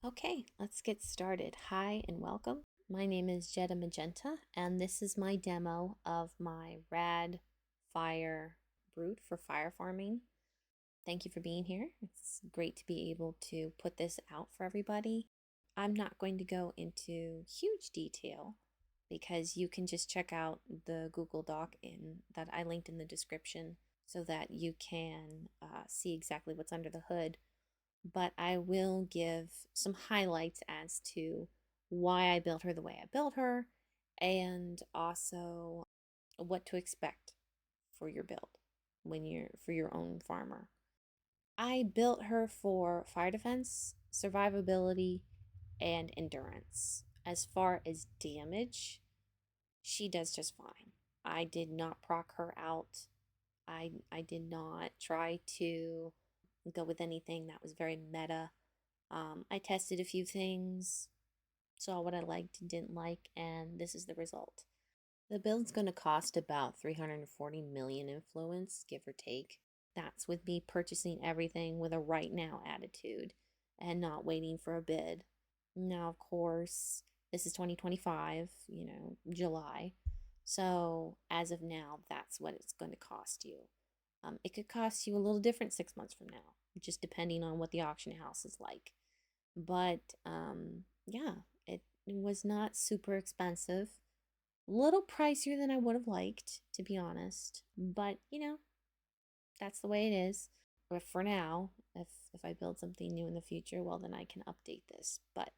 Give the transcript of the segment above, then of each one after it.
Okay, let's get started. Hi and welcome. My name is Jetta Magenta, and this is my demo of my rad fire brute for fire farming. Thank you for being here. It's great to be able to put this out for everybody. I'm not going to go into huge detail because you can just check out the Google Doc that I linked in the description so that you can see exactly what's under the hood, but I will give some highlights as to why I built her the way I built her and also what to expect for your build when you're for your own farmer. I built her for fire defense, survivability, and endurance. As far as damage, she does just fine. I did not proc her out. I did not try to go with anything that was very meta. I tested a few things, saw what I liked and didn't like, and this is the result. The build's going to cost about 340 million influence, give or take. That's with me purchasing everything with a right now attitude and not waiting for a bid. Now, of course, this is 2025, July. So, as of now, that's what it's going to cost you. It could cost you a little different 6 months from now, just depending on what the auction house is like. But yeah, it was not super expensive. A little pricier than I would have liked, to be honest. But that's the way it is. But for now, if I build something new in the future, well, then I can update this. But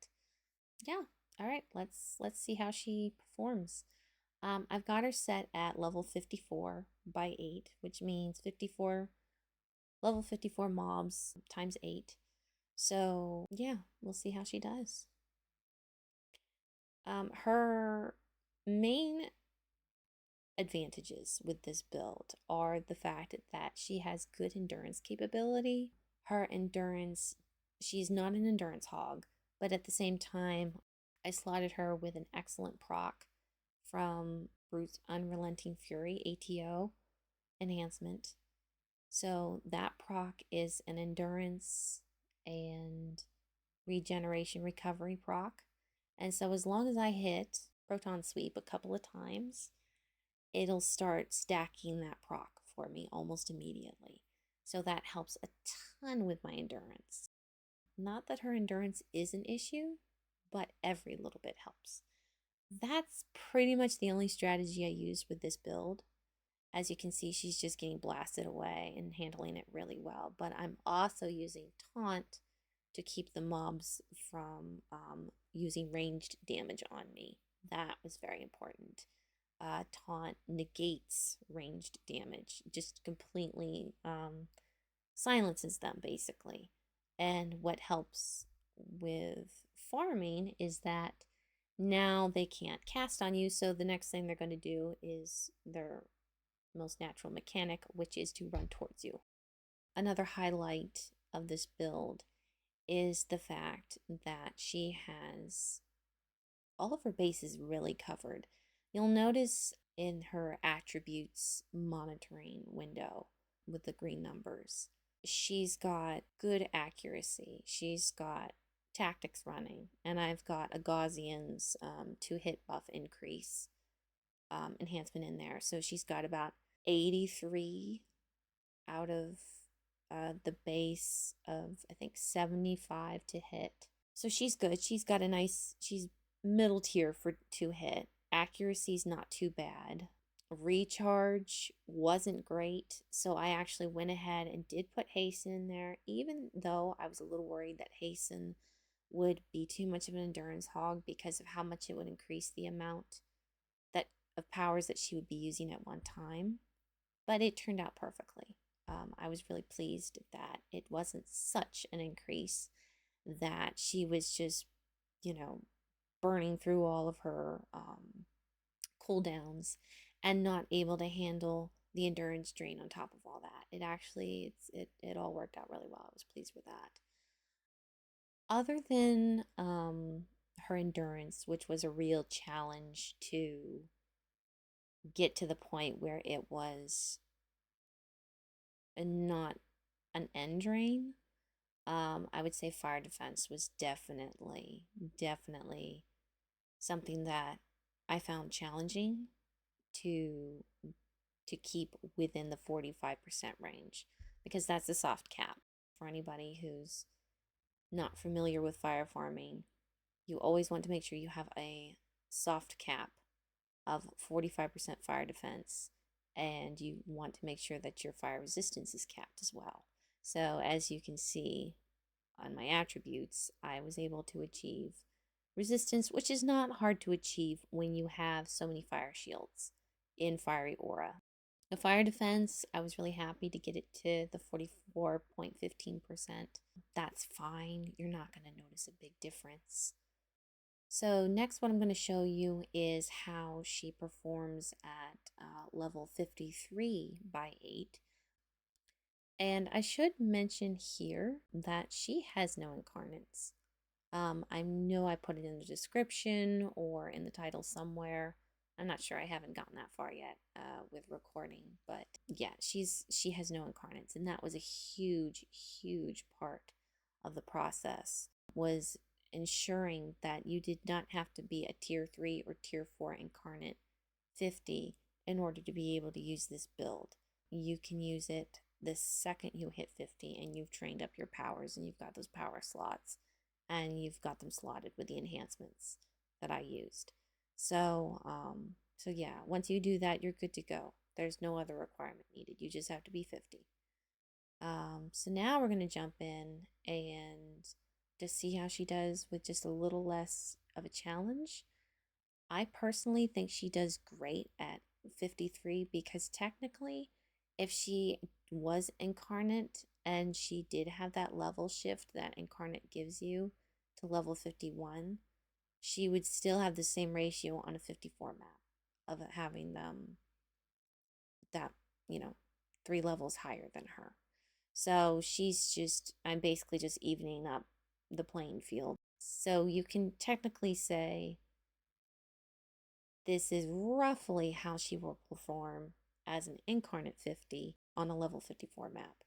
yeah, all right, let's see how she performs. I've got her set at level 54 by 8, which means 54 level 54 mobs times 8. So yeah, we'll see how she does. Her main advantages with this build are the fact that she has good endurance capability. Her endurance, she's not an endurance hog, but at the same time, I slotted her with an excellent proc from Brute's Unrelenting Fury ATO enhancement. So that proc is an endurance and regeneration recovery proc. And so as long as I hit proton sweep a couple of times, it'll start stacking that proc for me almost immediately. So that helps a ton with my endurance. Not that her endurance is an issue, but every little bit helps. That's pretty much the only strategy I use with this build. As you can see, she's just getting blasted away and handling it really well. But I'm also using taunt to keep the mobs from using ranged damage on me. That was very important. Taunt negates ranged damage, just completely silences them, basically. And what helps with farming is that now they can't cast on you, so the next thing they're going to do is their most natural mechanic, which is to run towards you. Another highlight of this build is the fact that she has all of her bases really covered. You'll notice in her attributes monitoring window with the green numbers, she's got good accuracy. She's got tactics running, and I've got a Gaussian's 2-hit buff increase enhancement in there. So she's got about 83 out of the base of, I think, 75 to hit. So she's good. She's middle tier for 2-hit. Accuracy's not too bad. Recharge wasn't great, so I actually went ahead and did put hasten in there, even though I was a little worried that hasten would be too much of an endurance hog because of how much it would increase the amount that of powers that she would be using at one time. But it turned out perfectly. I was really pleased that it wasn't such an increase that she was just, burning through all of her cooldowns and not able to handle the endurance drain on top of all that. It all worked out really well. I was pleased with that. Other than her endurance, which was a real challenge to get to the point where it was not an end drain, I would say fire defense was definitely something that I found challenging to keep within the 45% range because that's the soft cap. For anybody who's not familiar with fire farming, you always want to make sure you have a soft cap of 45% fire defense, and you want to make sure that your fire resistance is capped as well. So as you can see on my attributes, I was able to achieve resistance, which is not hard to achieve when you have so many fire shields in Fiery Aura. The fire defense, I was really happy to get it to the 44.15%. That's fine. You're not going to notice a big difference. So next, what I'm going to show you is how she performs at level 53 by 8. And I should mention here that she has no incarnates. I know I put it in the description or in the title somewhere. I'm not sure. I haven't gotten that far yet with recording, but yeah, she has no incarnates, and that was a huge part of the process, was ensuring that you did not have to be a tier 3 or tier 4 incarnate 50 in order to be able to use this build. You can use it the second you hit 50 and you've trained up your powers and you've got those power slots and you've got them slotted with the enhancements that I used. So yeah, once you do that, you're good to go. There's no other requirement needed. You just have to be 50. So now we're going to jump in and just see how she does with just a little less of a challenge. I personally think she does great at 53 because technically, if she was incarnate and she did have that level shift that incarnate gives you to level 51, she would still have the same ratio on a 54 map of having them that, you know, 3 levels higher than her. So I'm basically just evening up the playing field. So you can technically say this is roughly how she will perform as an incarnate 50 on a level 54 map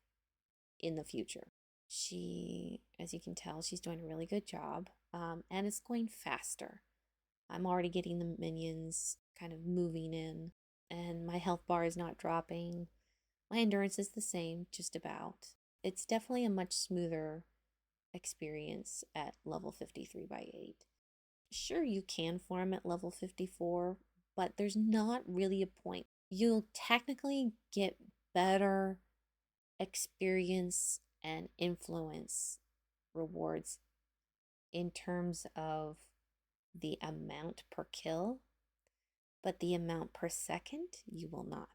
in the future. She, as you can tell, she's doing a really good job, and it's going faster. I'm already getting the minions kind of moving in, and my health bar is not dropping. My endurance is the same, just about. It's definitely a much smoother experience at level 53 by 8. Sure, you can farm at level 54, but there's not really a point. You'll technically get better experience and influence rewards in terms of the amount per kill, but the amount per second, you will not.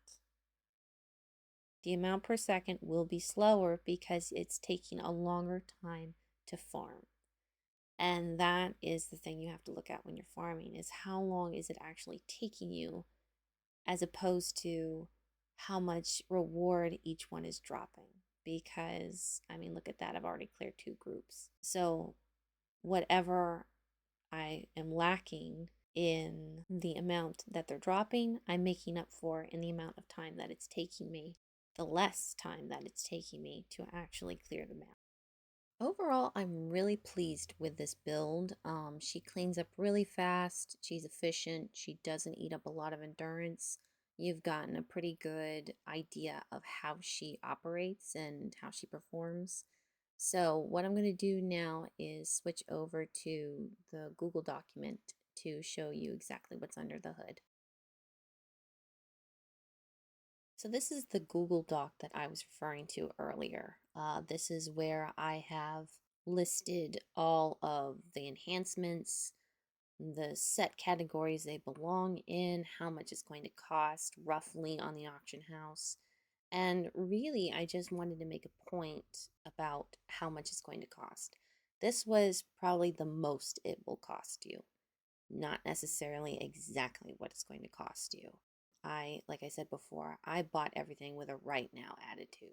The amount per second will be slower because it's taking a longer time to farm. And that is the thing you have to look at when you're farming, is how long is it actually taking you, as opposed to how much reward each one is dropping. Because, I mean, look at that. I've already cleared 2 groups. So whatever I am lacking in the amount that they're dropping, I'm making up for in the amount of time that it's taking me, the less time that it's taking me to actually clear the map. Overall, I'm really pleased with this build. She cleans up really fast, she's efficient, she doesn't eat up a lot of endurance. You've gotten a pretty good idea of how she operates and how she performs. So what I'm going to do now is switch over to the Google document to show you exactly what's under the hood. So this is the Google Doc that I was referring to earlier. This is where I have listed all of the enhancements, the set categories they belong in, how much it's going to cost roughly on the auction house. And really, I just wanted to make a point about how much it's going to cost. This was probably the most it will cost you, not necessarily exactly what it's going to cost you. Like I said before, I bought everything with a right now attitude.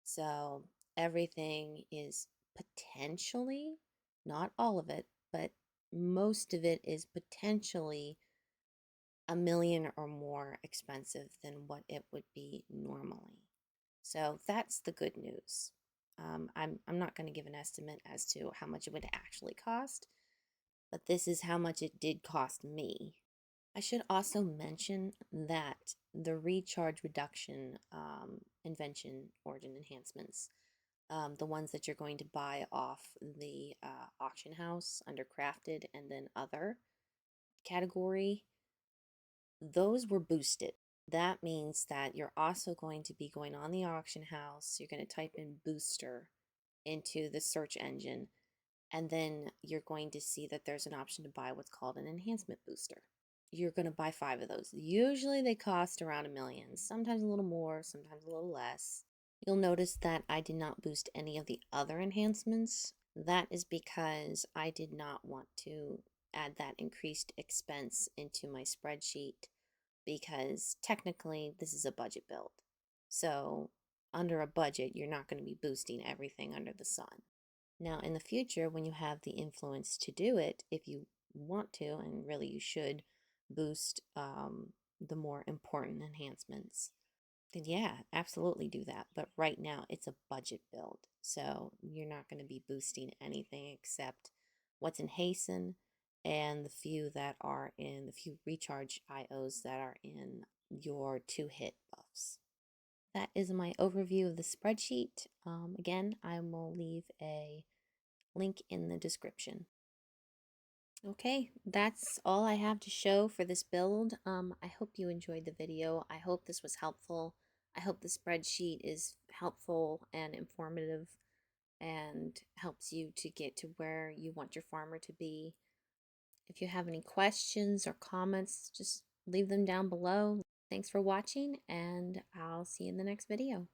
So everything is potentially, not all of it, but most of it is potentially $1 million or more expensive than what it would be normally. So that's the good news. I'm not going to give an estimate as to how much it would actually cost, but this is how much it did cost me. I should also mention that the recharge reduction invention origin enhancements, the ones that you're going to buy off the auction house under crafted and then other category, those were boosted. That means that you're also going to be going on the auction house. You're going to type in booster into the search engine, and then you're going to see that there's an option to buy what's called an enhancement booster. You're going to buy 5 of those. Usually they cost around $1 million, sometimes a little more, sometimes a little less. You'll notice that I did not boost any of the other enhancements. That is because I did not want to add that increased expense into my spreadsheet because technically this is a budget build. So under a budget, you're not going to be boosting everything under the sun. Now, in the future, when you have the influence to do it, if you want to, and really you should boost the more important enhancements, then yeah, absolutely do that. But right now, it's a budget build. So you're not going to be boosting anything except what's in Hasten and the few recharge IOs that are in your 2-hit buffs. That is my overview of the spreadsheet. Again, I will leave a link in the description. Okay, that's all I have to show for this build. I hope you enjoyed the video. I hope this was helpful. I hope the spreadsheet is helpful and informative and helps you to get to where you want your farmer to be. If you have any questions or comments, just leave them down below. Thanks for watching, and I'll see you in the next video.